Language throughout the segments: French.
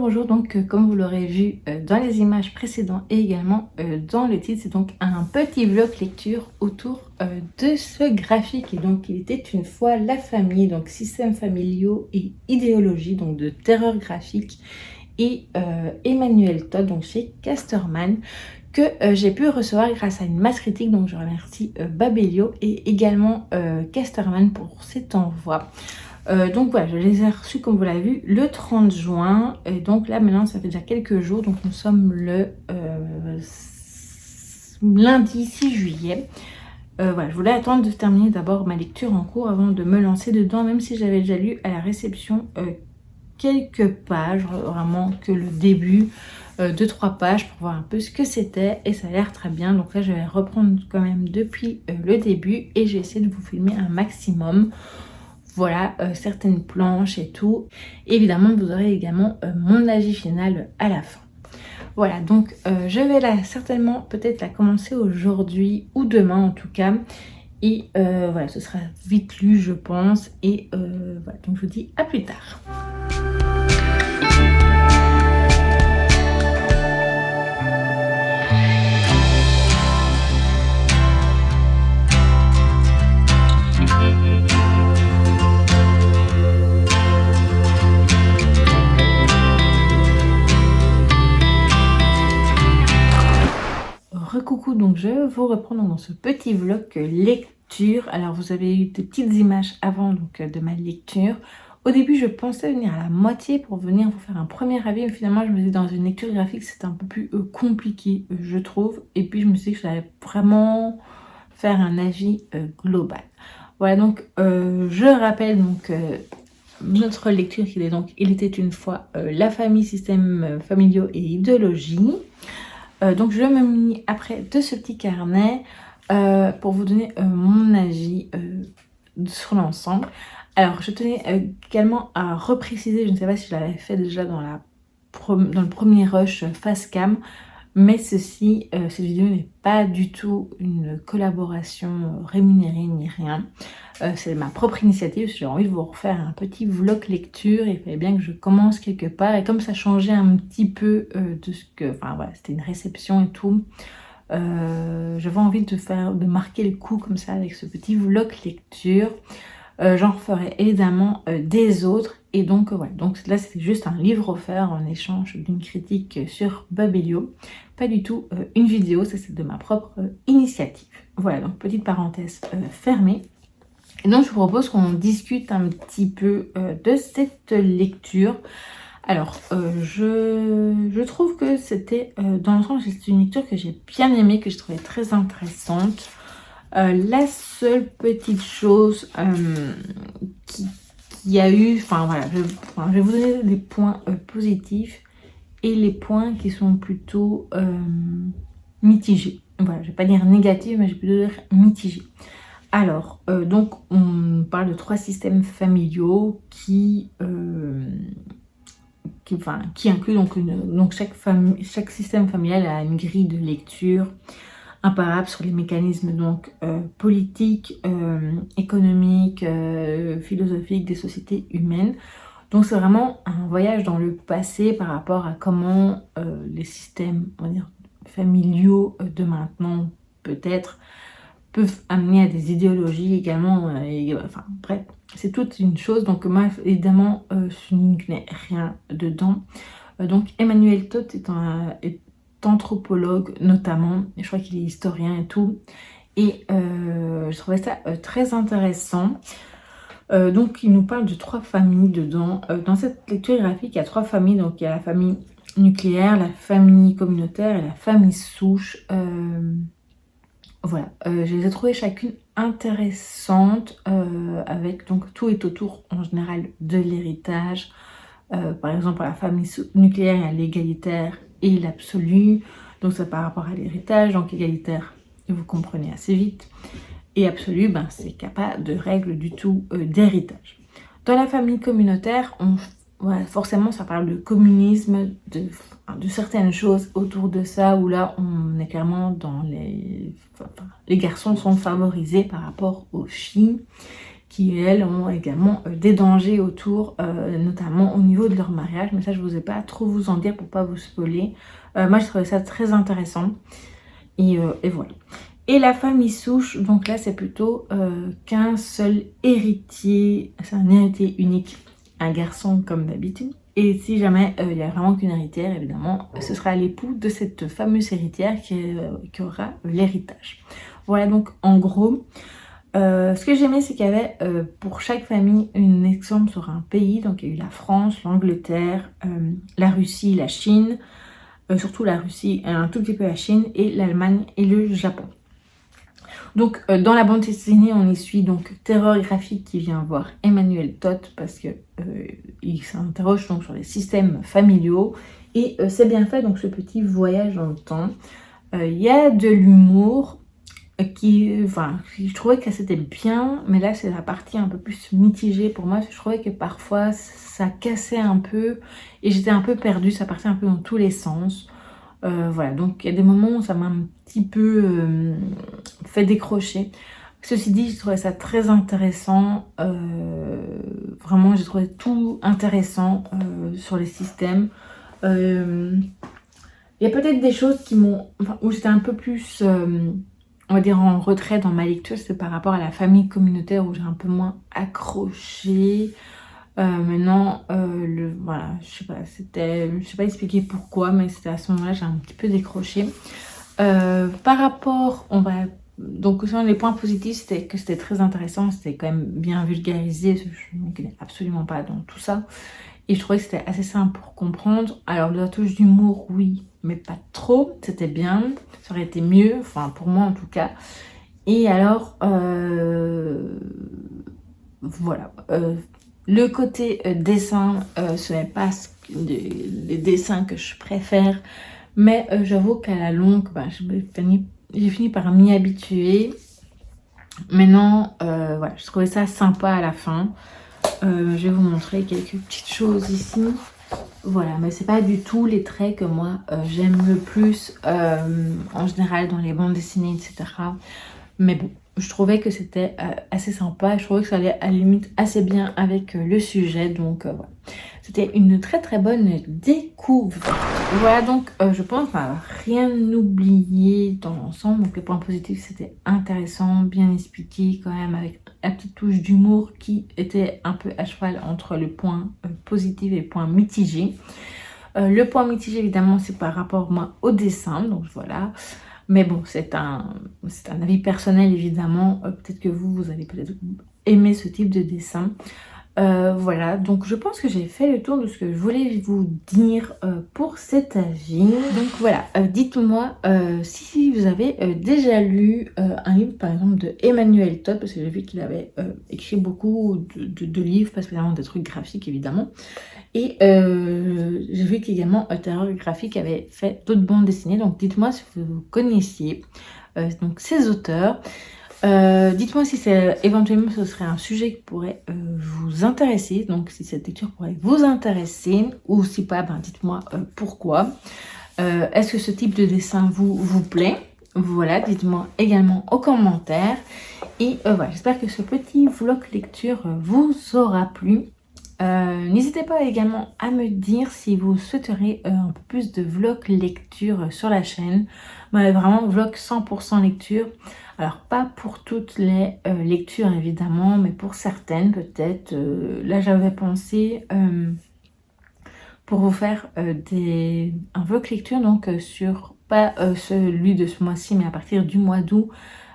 bonjour, donc comme vous l'aurez vu dans les images précédentes et également dans le titre, c'est donc un petit vlog lecture autour de ce graphique. Et donc il était une fois la famille, donc systèmes familiaux et idéologie, donc de terreur graphique, et Emmanuel Todd, donc chez Casterman, que j'ai pu recevoir grâce à une masse critique. Donc je remercie Babelio et également Casterman pour cet envoi. Donc voilà, je les ai reçus comme vous l'avez vu le 30 juin. Et donc là maintenant ça fait déjà quelques jours. Donc nous sommes le lundi 6 juillet. Voilà, je voulais attendre de terminer d'abord ma lecture en cours avant de me lancer dedans. Même si j'avais déjà lu à la réception quelques pages, vraiment que le début, 2-3 pages pour voir un peu ce que c'était. Et ça a l'air très bien. Donc là je vais reprendre quand même depuis le début. Et j'ai essayé de vous filmer un maximum. Voilà, certaines planches et tout. Évidemment, vous aurez également mon avis final à la fin. Voilà, donc je vais là certainement peut-être la commencer aujourd'hui ou demain en tout cas. Et voilà, ce sera vite lu je pense. Et voilà, donc je vous dis à plus tard. Recoucou, donc je vous reprends dans ce petit vlog lecture. Alors vous avez eu des petites images avant donc de ma lecture. Au début je pensais venir à la moitié pour venir vous faire un premier avis, mais finalement je me dis dans une lecture graphique c'était un peu plus compliqué je trouve. Et puis je me suis dit que j'allais vraiment faire un avis global. Voilà, donc je rappelle donc notre lecture qui est donc Il était une fois la famille, systèmes familiaux et idéologie. Donc je me munis après de ce petit carnet pour vous donner mon avis sur l'ensemble. Alors je tenais également à repréciser, je ne sais pas si je l'avais fait déjà dans le premier rush face cam, mais ceci, cette vidéo n'est pas du tout une collaboration rémunérée ni rien. C'est ma propre initiative, j'ai envie de vous refaire un petit vlog lecture. Il fallait bien que je commence quelque part. Et comme ça changeait un petit peu de ce que... Enfin voilà, c'était une réception et tout. J'avais envie de marquer le coup comme ça avec ce petit vlog lecture. J'en referai évidemment des autres. Et donc voilà, donc là c'était juste un livre offert en échange d'une critique sur Babelio. Pas du tout une vidéo, ça c'est de ma propre initiative. Voilà, donc petite parenthèse fermée. Et donc je vous propose qu'on discute un petit peu de cette lecture. Alors je trouve que c'était dans l'ensemble c'est une lecture que j'ai bien aimée, que je trouvais très intéressante. La seule petite chose qui a eu, enfin voilà, je vais vous donner les points positifs et les points qui sont plutôt mitigés. Voilà, je vais pas dire négatifs, mais je vais plutôt dire mitigés. Alors, donc on parle de 3 systèmes familiaux qui incluent donc chaque système familial a une grille de lecture imparable sur les mécanismes donc politiques, économiques, philosophiques des sociétés humaines. Donc c'est vraiment un voyage dans le passé par rapport à comment les systèmes, on va dire, familiaux de maintenant peut-être peuvent amener à des idéologies également. Enfin bref, c'est toute une chose. Donc moi évidemment je n'y connais rien dedans. Donc Emmanuel Todd est anthropologue notamment, et je crois qu'il est historien et tout, et je trouvais ça très intéressant. Donc il nous parle de 3 familles dedans. Dans cette lecture graphique il y a 3 familles, donc il y a la famille nucléaire, la famille communautaire et la famille souche. Voilà, je les ai trouvées chacune intéressantes, avec donc tout est autour en général de l'héritage. Par exemple, la famille nucléaire, il y a l'égalitaire et l'absolu. Donc ça par rapport à l'héritage. Donc égalitaire, vous comprenez assez vite. Et absolu, ben, c'est qu'il n'y a pas de règle du tout d'héritage. Dans la famille communautaire, voilà, forcément ça parle de communisme, de certaines choses autour de ça, où là on est clairement dans les garçons sont favorisés par rapport aux filles. qui elles ont également des dangers autour, notamment au niveau de leur mariage, mais ça je vous ai pas trop vous en dire pour pas vous spoiler. Moi je trouvais ça très intéressant et voilà. Et la famille souche, donc là c'est plutôt qu'un seul héritier, c'est un héritier unique, un garçon comme d'habitude. Et si jamais il n'y a vraiment qu'une héritière, évidemment, ce sera l'époux de cette fameuse héritière qui aura l'héritage. Voilà donc en gros, ce que j'aimais c'est qu'il y avait pour chaque famille une exemple sur un pays. Donc il y a eu la France, l'Angleterre, la Russie, la Chine, surtout la Russie, un tout petit peu la Chine, et l'Allemagne et le Japon. Donc dans la bande dessinée on y suit donc Terreur graphique qui vient voir Emmanuel Todt parce que il s'interroge donc sur les systèmes familiaux et c'est bien fait donc ce petit voyage dans le temps. Il y a de l'humour je trouvais que c'était bien, mais là c'est la partie un peu plus mitigée pour moi. Je trouvais que parfois ça cassait un peu et j'étais un peu perdue, ça partait un peu dans tous les sens. Voilà, donc il y a des moments où ça m'a un petit peu fait décrocher. Ceci dit, j'ai trouvé ça très intéressant. Vraiment, j'ai trouvé tout intéressant sur les systèmes. Il y a peut-être des choses où j'étais un peu plus, on va dire, en retrait dans ma lecture. C'est par rapport à la famille communautaire où j'ai un peu moins accroché. Maintenant, voilà, je sais pas expliquer pourquoi, mais c'était à ce moment-là, j'ai un petit peu décroché. Par rapport, donc sur les points positifs, c'était que c'était très intéressant, c'était quand même bien vulgarisé, je ne me connais absolument pas dans tout ça. Et je trouvais que c'était assez simple pour comprendre. Alors, la touche d'humour, oui, mais pas trop, c'était bien, ça aurait été mieux, enfin pour moi en tout cas. Et alors, voilà. Le côté dessin, ce n'est pas les dessins que je préfère, mais j'avoue qu'à la longue, j'ai fini par m'y habituer. Maintenant, voilà, je trouvais ça sympa à la fin. Je vais vous montrer quelques petites choses ici. Voilà, mais c'est pas du tout les traits que moi j'aime le plus en général dans les bandes dessinées, etc. Mais bon, je trouvais que c'était assez sympa. Je trouvais que ça allait à la limite assez bien avec le sujet. Donc voilà. C'était une très très bonne découverte. Voilà donc je pense rien oublier dans l'ensemble. Donc les points positifs c'était intéressant, bien expliqué quand même avec la petite touche d'humour qui était un peu à cheval entre le point positif et le point mitigé. Le point mitigé évidemment c'est par rapport moi au dessin. Donc voilà. Mais bon, c'est un avis personnel évidemment. Peut-être que vous allez peut-être aimer ce type de dessin. Voilà, donc je pense que j'ai fait le tour de ce que je voulais vous dire pour cet avis. Donc voilà, dites-moi si vous avez déjà lu un livre par exemple de Emmanuel Todt, parce que j'ai vu qu'il avait écrit beaucoup de livres, pas spécialement des trucs graphiques évidemment. Et j'ai vu qu'également Terreur graphique avait fait d'autres bandes dessinées, donc dites-moi si vous connaissiez donc ces auteurs. Dites-moi si éventuellement ce serait un sujet qui pourrait vous intéresser, donc si cette lecture pourrait vous intéresser, ou si pas, dites-moi pourquoi. Est-ce que ce type de dessin vous plaît? Voilà, dites-moi également aux commentaires. Et voilà, j'espère que ce petit vlog lecture vous aura plu. N'hésitez pas également à me dire si vous souhaiterez un peu plus de vlog lecture sur la chaîne. Vraiment vlog 100% lecture. Alors pas pour toutes les lectures évidemment, mais pour certaines peut-être. Là j'avais pensé pour vous faire un vlog lecture donc sur pas celui de ce mois-ci mais à partir du mois d'août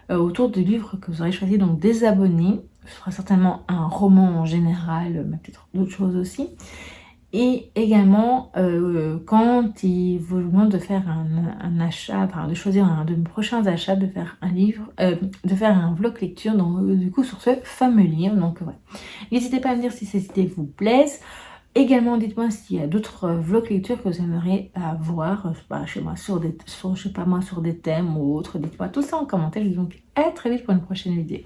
autour des livres que vous aurez choisi, donc des abonnés. Ce sera certainement un roman en général, mais peut-être d'autres choses aussi. Et également, quand il vous demande de faire un achat, de choisir un de mes prochains achats, de faire un livre, de faire un vlog lecture, donc du coup sur ce fameux livre. Donc voilà. N'hésitez pas à me dire si ces idées vous plaisent. Également, dites-moi s'il y a d'autres vlogs lecture que vous aimeriez voir chez moi sur des thèmes ou autres. Dites-moi tout ça en commentaire. Je vous dis donc à très vite pour une prochaine vidéo.